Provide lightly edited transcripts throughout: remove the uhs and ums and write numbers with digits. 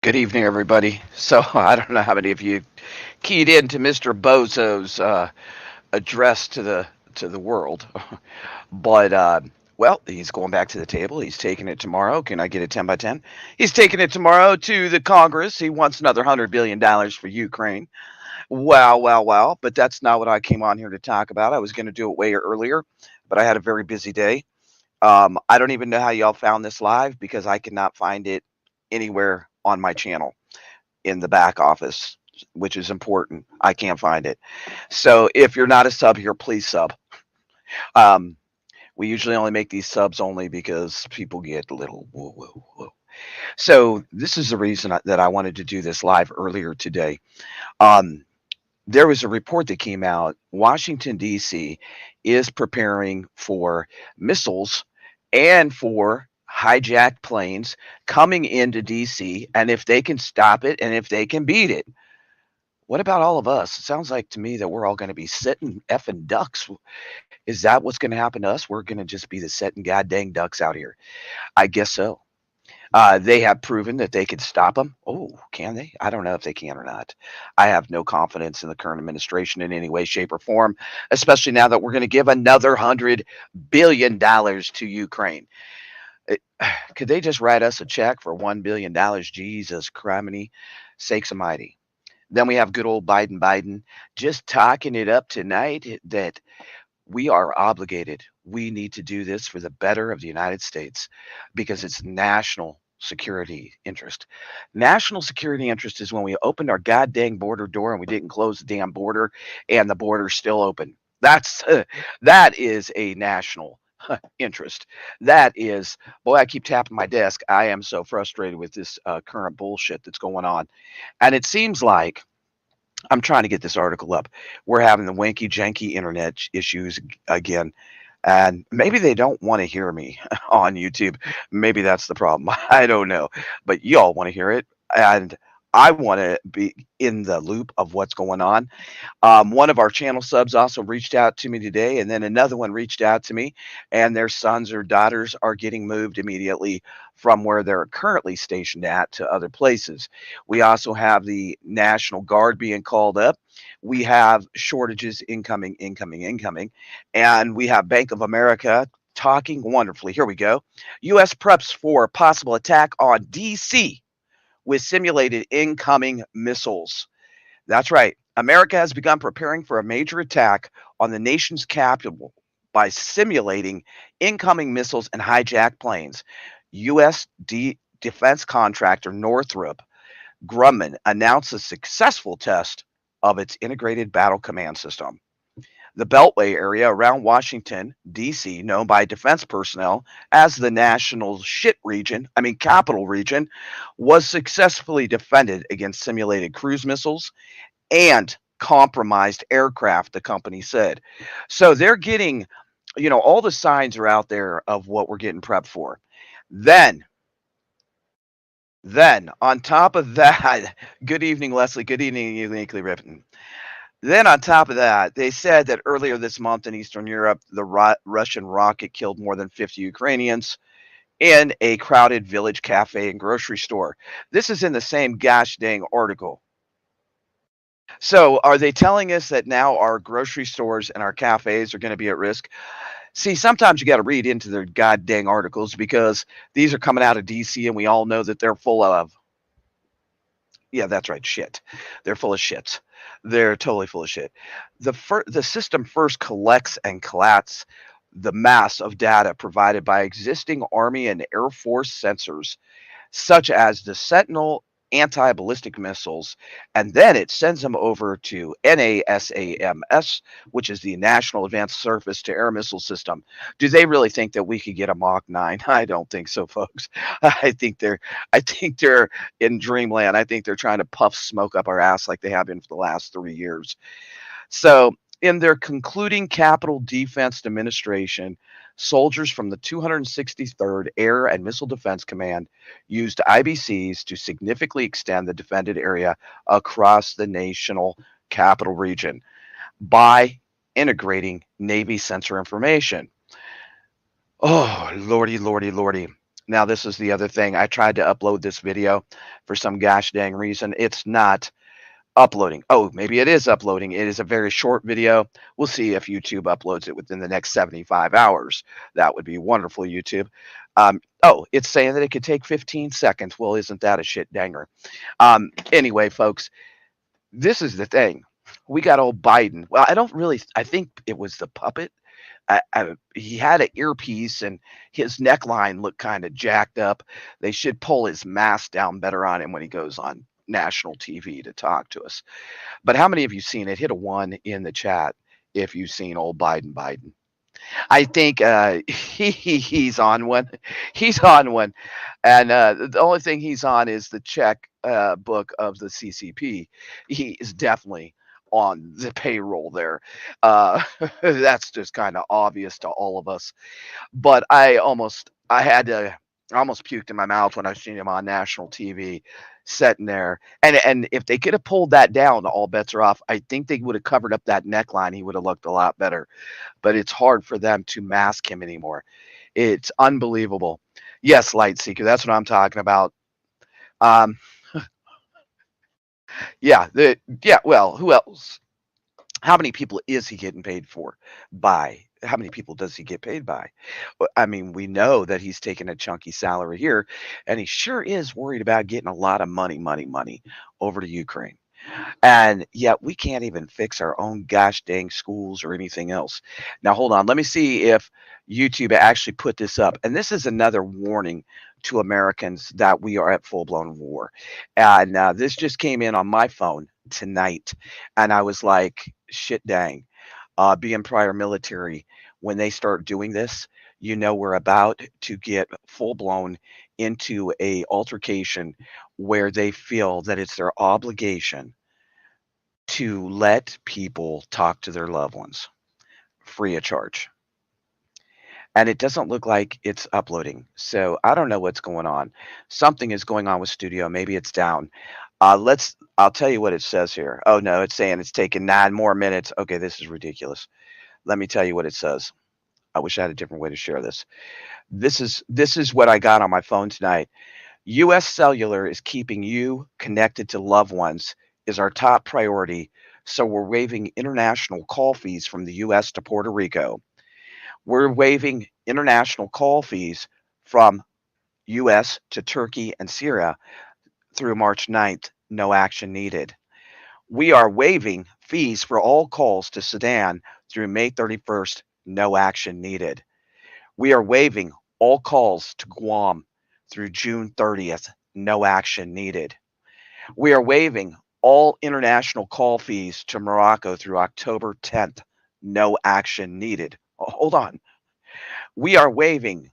Good evening, everybody. So I don't know how many of you keyed into Mr. Bozo's address to the world, but well, he's going back to the table. He's taking it tomorrow. Can I get a 10 by 10? He's taking it tomorrow to the Congress. He wants another $100 billion for Ukraine. Wow, wow, wow! But that's not what I came on here to talk about. I was going to do it way earlier, but I had a very busy day. I don't even know how y'all found this live because I could not find it anywhere on my channel in the back office, which is important. I can't find it. So if you're not a sub here, please sub. Um, we usually only make these subs only because people get a little whoa, whoa, whoa. So this is the reason that I wanted to do this live earlier today. Um, there was a report that came out. Washington, D.C. is preparing for missiles and for hijacked planes coming into D.C. And if they can stop it and if they can beat it, what about all of us? It sounds like to me that we're all going to be sitting effing ducks. Is that what's going to happen to us? We're going to just be the sitting goddamn ducks out here. I guess so. They have proven that they can stop them. Oh, can they? I don't know if they can or not. I have no confidence in the current administration in any way, shape, or form, especially now that we're going to give another $100 billion to Ukraine. It- Could they just write us a check for $1 billion? Jesus criminy sakes almighty. Then we have good old Biden just talking it up tonight that we are obligated. We need to do this for the better of the United States because it's national security interest. National security interest is when we opened our goddamn border door and we didn't close the damn border and the border's still open. That's that is a national interest. That is, boy, I keep tapping my desk. I am so frustrated with this current bullshit that's going on. And it seems like I'm trying to get this article up. We're having the wanky janky internet issues again. And maybe they don't want to hear me on YouTube. Maybe that's the problem. I don't know. But y'all want to hear it. And I want to be in the loop of what's going on. One of our channel subs also reached out to me today, and then another one reached out to me, and their sons or daughters are getting moved immediately from where they're currently stationed at to other places. We also have the National Guard being called up. We have shortages incoming, and we have Bank of America talking wonderfully. Here we go. U.S. preps for possible attack on D.C. with simulated incoming missiles. That's right. America has begun preparing for a major attack on the nation's capital by simulating incoming missiles and hijacked planes. U.S. defense contractor Northrop Grumman announced a successful test of its integrated battle command system. The Beltway area around Washington, D.C., known by defense personnel as the National Shit Region, Capital Region, was successfully defended against simulated cruise missiles and compromised aircraft, the company said. So they're getting, all the signs are out there of what we're getting prepped for. Then, then on top of that, good evening, Leslie. Good evening, Uniquely Written. Then on top of that, they said that earlier this month in Eastern Europe, the Russian rocket killed more than 50 Ukrainians in a crowded village cafe and grocery store. This is in the same gosh dang article. So, are they telling us that now our grocery stores and our cafes are going to be at risk? See, sometimes you got to read into their god dang articles because these are coming out of DC and we all know that they're full of, yeah, that's right, shit. They're full of shits. They're totally full of shit. The system first collects and collates the mass of data provided by existing Army and Air Force sensors such as the Sentinel anti-ballistic missiles, and then it sends them over to NASAMS, which is the National Advanced Surface to Air Missile System. Do they really think that we could get a Mach 9? I don't think so, folks. I think they're in dreamland. I think they're trying to puff smoke up our ass like they have been for the last 3 years. So, in their concluding Capital Defense Administration, soldiers from the 263rd Air and Missile Defense Command used IBCs to significantly extend the defended area across the national capital region by integrating Navy sensor information. Oh, lordy, lordy, lordy. Now, this is the other thing. I tried to upload this video for some gosh dang reason. It's not uploading. Oh, maybe it is uploading. It is a very short video. We'll see if YouTube uploads it within the next 75 hours. That would be wonderful, YouTube. Oh, it's saying that it could take 15 seconds. Well, isn't that a shit danger? Anyway, folks, this is the thing. We got old Biden. Well, I don't really, I think it was the puppet. He had an earpiece and his neckline looked kind of jacked up. They should pull his mask down better on him when he goes on national TV to talk to us. But how many of you seen it? Hit a one in the chat if you've seen old Biden. I think he's on one. He's on one, and the only thing he's on is the check book of the CCP. He is definitely on the payroll there. Uh, that's just kind of obvious to all of us. But I almost puked in my mouth when I seen him on national TV sitting there. And if they could have pulled that down, all bets are off. I think they would have covered up that neckline. He would have looked a lot better. But it's hard for them to mask him anymore. It's unbelievable. Yes, Light Seeker, that's what I'm talking about. Um, yeah, yeah. Well, who else? How many people is he getting paid for? By how many people does he get paid by? I mean, we know that he's taking a chunky salary here, and he sure is worried about getting a lot of money over to Ukraine. And yet we can't even fix our own gosh dang schools or anything else. Now, hold on. Let me see if YouTube actually put this up. And this is another warning to Americans that we are at full blown war. And this just came in on my phone tonight. And I was like, shit dang. Being prior military, when they start doing this, we're about to get full blown into a altercation where they feel that it's their obligation to let people talk to their loved ones free of charge. And it doesn't look like it's uploading. So I don't know what's going on. Something is going on with Studio. Maybe it's down. I'll tell you what it says here. Oh no, it's saying it's taking 9 more minutes. Okay, this is ridiculous. Let me tell you what it says. I wish I had a different way to share this. This is what I got on my phone tonight. US Cellular is keeping you connected to loved ones is our top priority. So we're waiving international call fees from the US to Puerto Rico. We're waiving international call fees from US to Turkey and Syria through March 9th. No action needed. We are waiving fees for all calls to Sudan through May 31st. No action needed. We are waiving all calls to Guam through June 30th. No action needed. We are waiving all international call fees to Morocco through October 10th. No action needed. Oh, hold on. We are waiving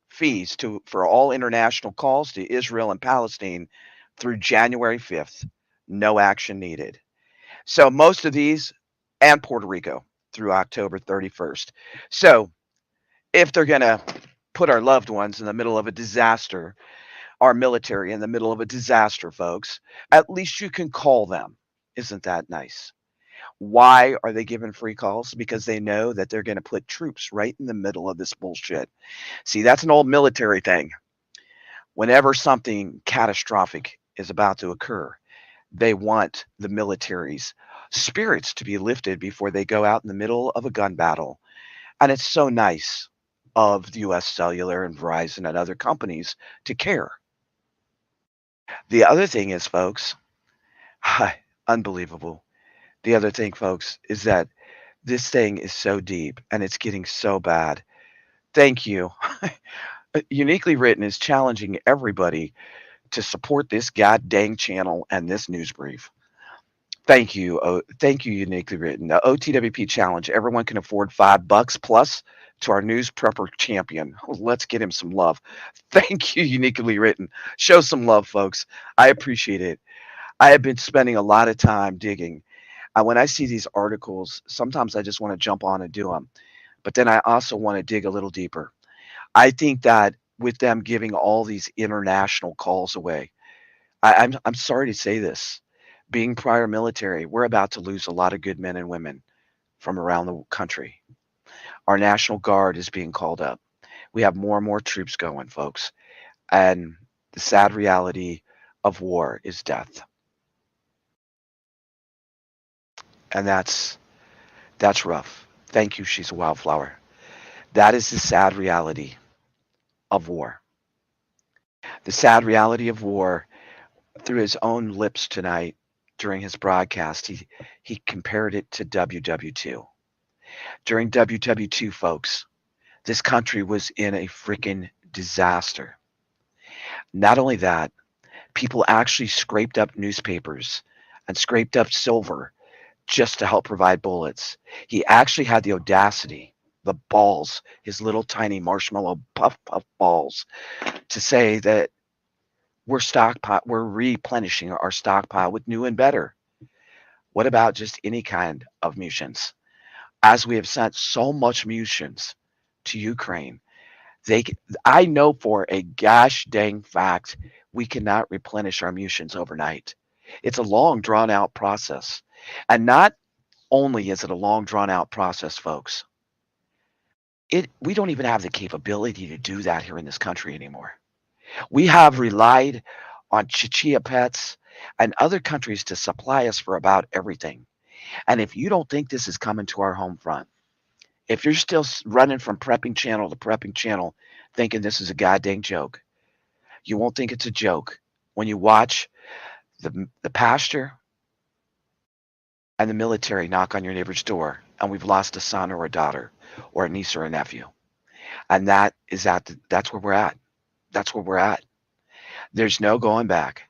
fees for all international calls to Israel and Palestine through January 5th. No action needed. So most of these and Puerto Rico through October 31st. So if they're going to put our loved ones in the middle of a disaster, our military in the middle of a disaster, folks, at least you can call them. Isn't that nice? Why are they giving free calls? Because they know that they're going to put troops right in the middle of this bullshit. See, that's an old military thing. Whenever something catastrophic is about to occur, they want the military's spirits to be lifted before they go out in the middle of a gun battle. And it's so nice of the US Cellular and Verizon and other companies to care. The other thing is, folks, unbelievable. The other thing, folks, is that this thing is so deep and it's getting so bad. Thank you. Uniquely Written is challenging everybody to support this god dang channel and this news brief. Thank you. Thank you, Uniquely Written. The OTWP challenge. Everyone can afford $5 plus to our news prepper champion. Let's get him some love. Thank you, Uniquely Written. Show some love, folks. I appreciate it. I have been spending a lot of time digging. When I see these articles, sometimes I just want to jump on and do them. But then I also want to dig a little deeper. I think that with them giving all these international calls away, I'm sorry to say this. Being prior military, we're about to lose a lot of good men and women from around the country. Our National Guard is being called up. We have more and more troops going, folks. And the sad reality of war is death. And that's rough. Thank you, She's a Wildflower. That is the sad reality of war. The sad reality of war, through his own lips tonight during his broadcast, he compared it to WW2. During WW2, folks, this country was in a freaking disaster. Not only that, people actually scraped up newspapers and scraped up silver just to help provide bullets. He actually had the audacity, the balls, his little tiny marshmallow puff balls, to say that we're replenishing our stockpile with new and better. What about just any kind of munitions? As we have sent so much munitions to Ukraine, they I know for a gosh dang fact we cannot replenish our munitions overnight. It's a long drawn out process. And not only is it a long drawn out process, folks, we don't even have the capability to do that here in this country anymore. We have relied on Chichia Pets and other countries to supply us for about everything. And if you don't think this is coming to our home front, if you're still running from prepping channel to prepping channel thinking this is a goddamn joke, you won't think it's a joke when you watch the pastor and the military knock on your neighbor's door and we've lost a son or a daughter or a niece or a nephew. And that's where we're at. That's where we're at. There's no going back.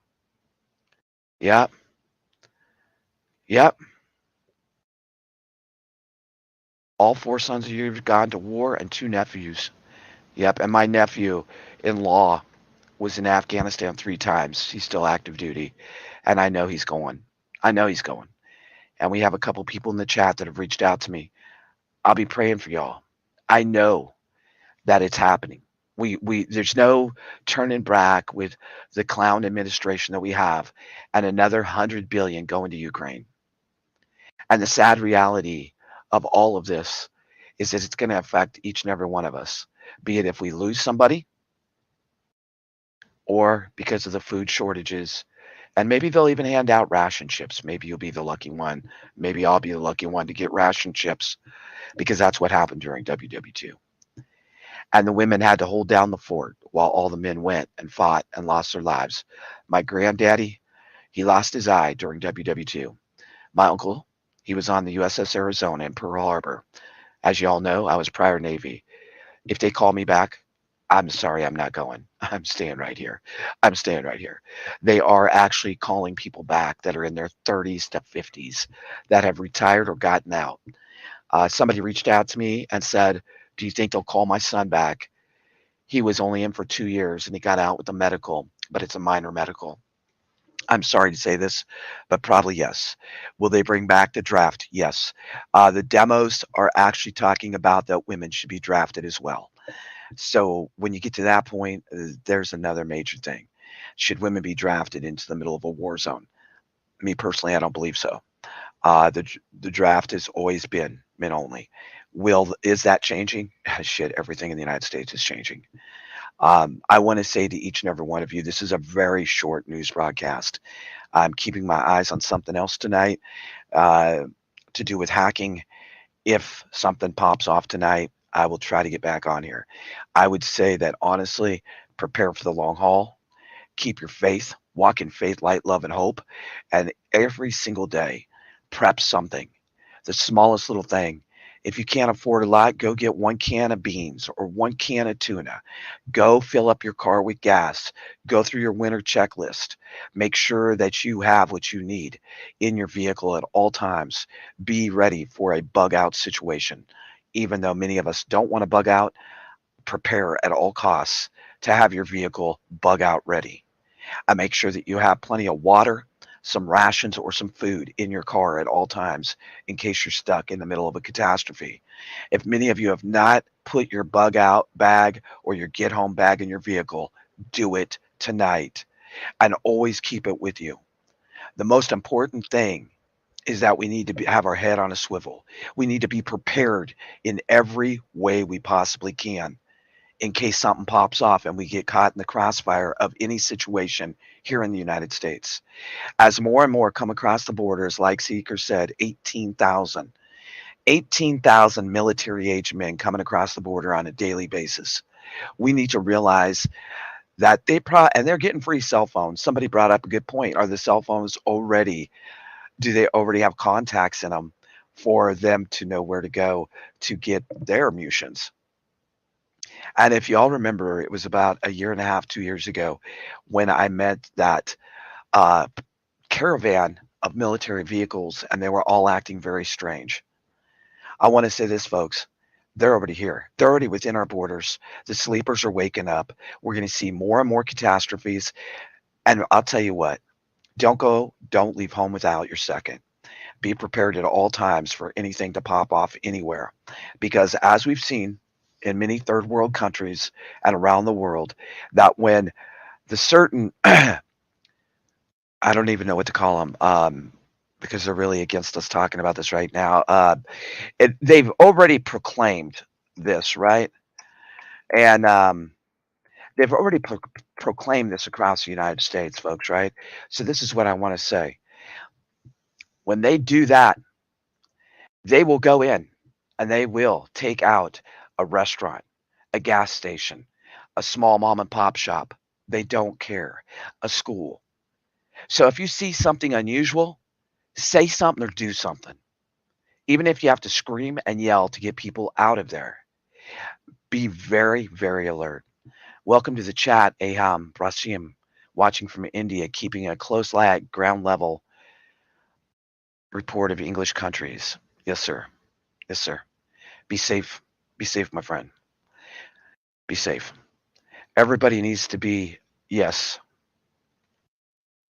Yep. Yep. All four sons of you have gone to war and two nephews. Yep. And my nephew in law was in Afghanistan 3 times. He's still active duty. And I know he's going. I know he's going. And we have a couple people in the chat that have reached out to me. I'll be praying for y'all. I know that it's happening. We there's no turning back with the clown administration that we have and another 100 billion going to Ukraine. And the sad reality of all of this is that it's going to affect each and every one of us, be it if we lose somebody or because of the food shortages. And maybe they'll even hand out ration chips. Maybe you'll be the lucky one. Maybe I'll be the lucky one to get ration chips because that's what happened during WW2. And the women had to hold down the fort while all the men went and fought and lost their lives. My granddaddy, he lost his eye during WW2. My uncle, he was on the USS Arizona in Pearl Harbor. As you all know, I was prior Navy. If they call me back, I'm sorry, I'm not going. I'm staying right here. I'm staying right here. They are actually calling people back that are in their 30s to 50s that have retired or gotten out. Somebody reached out to me and said, do you think they'll call my son back? He was only in for 2 years and he got out with a medical, but it's a minor medical. I'm sorry to say this, but probably yes. Will they bring back the draft? Yes. The demos are actually talking about that women should be drafted as well. So when you get to that point, there's another major thing. Should women be drafted into the middle of a war zone? Me personally, I don't believe so. The draft has always been men only. Is that changing? Shit, everything in the United States is changing. I want to say to each and every one of you, this is a very short news broadcast. I'm keeping my eyes on something else tonight to do with hacking. If something pops off tonight, I will try to get back on here. I would say that honestly, prepare for the long haul. Keep your faith, walk in faith, light, love, and hope. And every single day, prep something, the smallest little thing. If you can't afford a lot, go get 1 can of beans or 1 can of tuna. Go fill up your car with gas. Go through your winter checklist. Make sure that you have what you need in your vehicle at all times. Be ready for a bug out situation. Even though many of us don't want to bug out, prepare at all costs to have your vehicle bug out ready. And make sure that you have plenty of water, some rations, or some food in your car at all times in case you're stuck in the middle of a catastrophe. If many of you have not put your bug out bag or your get home bag in your vehicle, do it tonight and always keep it with you. The most important thing is that we need to have our head on a swivel. We need to be prepared in every way we possibly can in case something pops off and we get caught in the crossfire of any situation here in the United States. As more and more come across the borders, like Seeker said, 18,000 military age men coming across the border on a daily basis. We need to realize that and they're getting free cell phones. Somebody brought up a good point. Are the cell phones already, do they already have contacts in them for them to know where to go to get their munitions? And if y'all remember, it was about a year and a half, 2 years ago when I met that uh, caravan of military vehicles and they were all acting very strange. I want to say this, folks. They're already here. They're already within our borders. The sleepers are waking up. We're going to see more and more catastrophes. And I'll tell you what, don't leave home without your second. Be prepared at all times for anything to pop off anywhere. Because as we've seen in many third world countries and around the world, that when the certain, I don't even know what to call them, because they're really against us talking about this right now. They've already proclaimed this, right? And they've already proclaimed this across the United States, folks, right? So this is what I want to say. When they do that, they will go in and they will take out a restaurant, a gas station, a small mom and pop shop. They don't care. A school. So if you see something unusual, say something or do something. Even if you have to scream and yell to get people out of there, be very, very alert. Welcome to the chat, Aham Brasim, watching from India, keeping a close eye at ground level report of English countries. Yes, sir. Yes, sir. Be safe. Be safe, my friend. Be safe. Everybody needs to be, yes.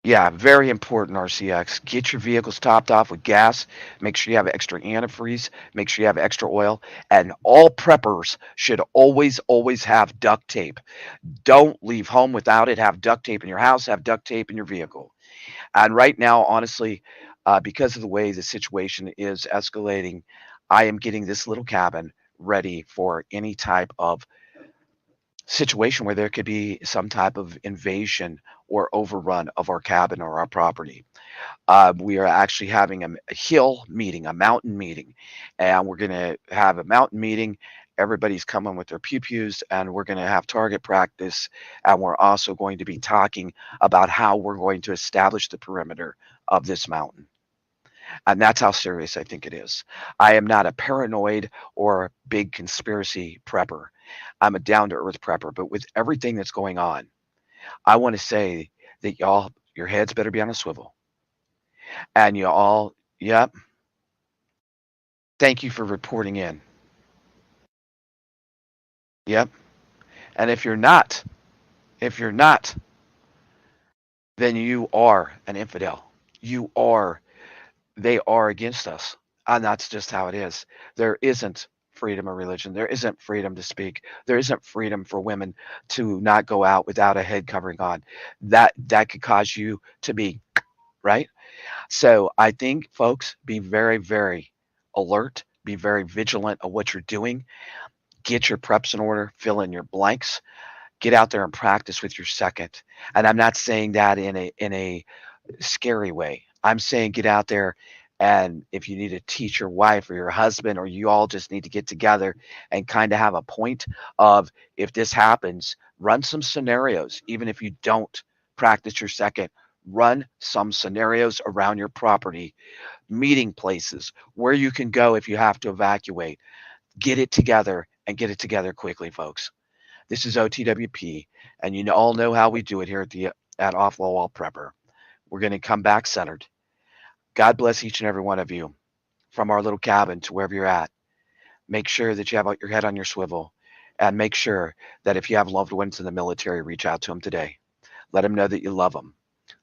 Yeah, very important, RCX. Get your vehicles topped off with gas. Make sure you have extra antifreeze. Make sure you have extra oil. And all preppers should always, always have duct tape. Don't leave home without it. Have duct tape in your house. Have duct tape in your vehicle. And right now, honestly, because of the way the situation is escalating, I am getting this little cabin ready for any type of situation where there could be some type of invasion or overrun of our cabin or our property. We are actually having a hill meeting, a mountain meeting, and we're going to have a mountain meeting. Everybody's coming with their pew-pews, and we're going to have target practice, and we're also going to be talking about how we're going to establish the perimeter of this mountain. And that's how serious I think it is. I am not a paranoid or a big conspiracy prepper. I'm a down to earth prepper. But with everything that's going on, I want to say that y'all, your heads better be on a swivel. And you all, yep, thank you for reporting in. Yep. And if you're not, then you are an infidel. You are, they are against us. And that's just how it is. There isn't freedom of religion. There isn't freedom to speak. There isn't freedom for women to not go out without a head covering on. That could cause you to be right. So I think folks be very, very alert, be very vigilant of what you're doing. Get your preps in order, fill in your blanks, get out there and practice with your second. And I'm not saying that in a scary way. I'm saying get out there, and if you need to teach your wife or your husband, or you all just need to get together and kind of have a point of, if this happens, run some scenarios. Even if you don't practice your second, run some scenarios around your property, meeting places where you can go if you have to evacuate. Get it together and get it together quickly, folks. This is OTWP, and you all know how we do it here at Off the Wall Prepper. We're going to come back centered. God bless each and every one of you, from our little cabin to wherever you're at. Make sure that you have your head on your swivel, and make sure that if you have loved ones in the military, reach out to them today. Let them know that you love them.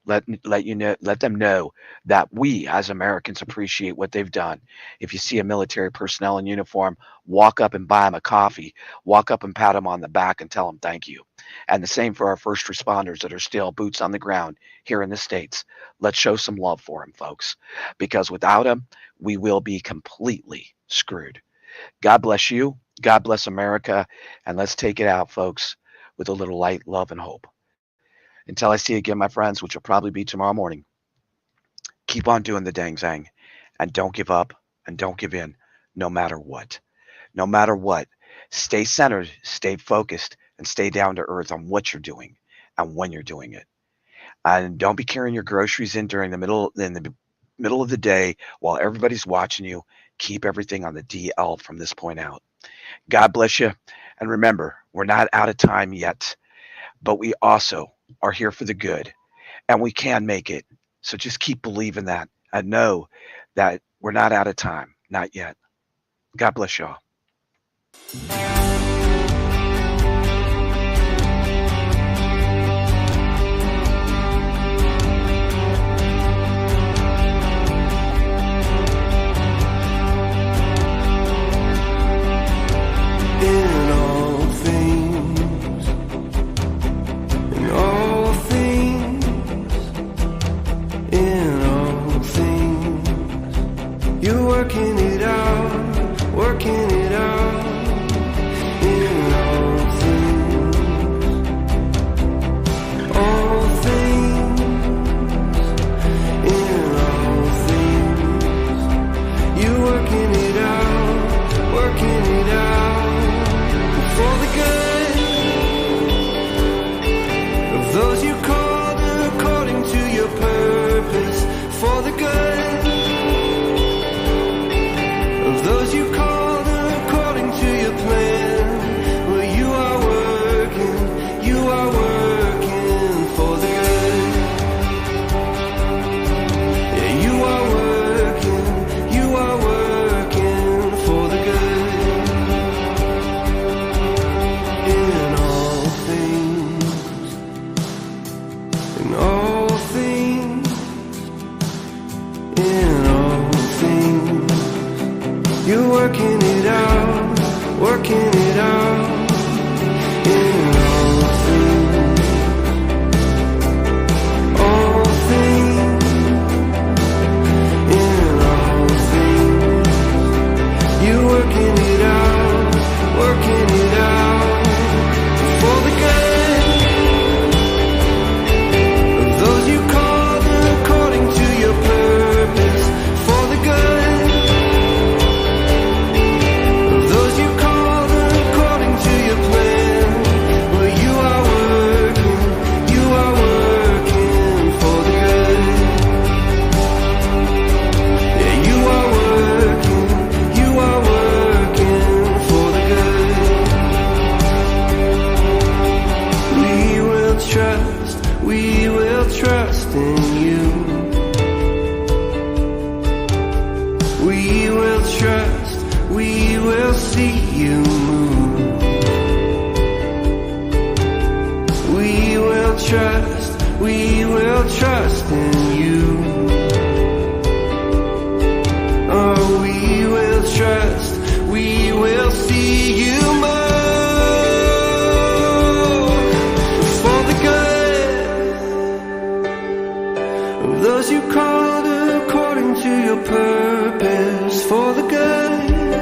Let them know that we as Americans appreciate what they've done. If you see a military personnel in uniform, walk up and buy them a coffee. Walk up and pat them on the back and tell them thank you. And the same for our first responders that are still boots on the ground here in the States. Let's show some love for them, folks, because without them, we will be completely screwed. God bless you. God bless America. And let's take it out, folks, with a little light, love, and hope. Until I see you again, my friends, which will probably be tomorrow morning, keep on doing the dang thing. And don't give up and don't give in, no matter what. No matter what. Stay centered, stay focused, and stay down to earth on what you're doing and when you're doing it. And don't be carrying your groceries in the middle of the day while everybody's watching you. Keep everything on the DL from this point out. God bless you. And remember, we're not out of time yet, but we also are here for the good and we can make it. So just keep believing that and know that we're not out of time. Not yet. God bless y'all. Working it out, working it out in all things, all things, in all things. You working it out for the good of those you called according to your purpose, for the good. Those you called according to your plan. Well, you are working for the good. Yeah, you are working for the good. In all things, in all things, in all things. You're working it out in all things, all things, in all things. You're working it out for the good of those you called according to your purpose, for the good. We will trust in you. We will trust, we will see you move. We will trust in you. Oh, we will trust, we will see you move. Those you called according to your purpose, for the good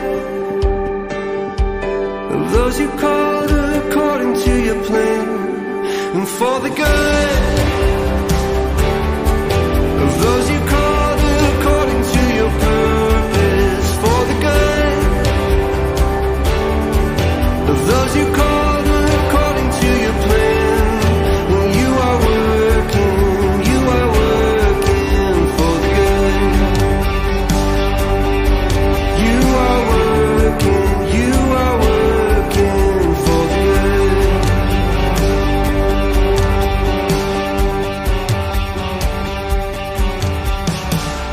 of those you called according to your plan, and for the good.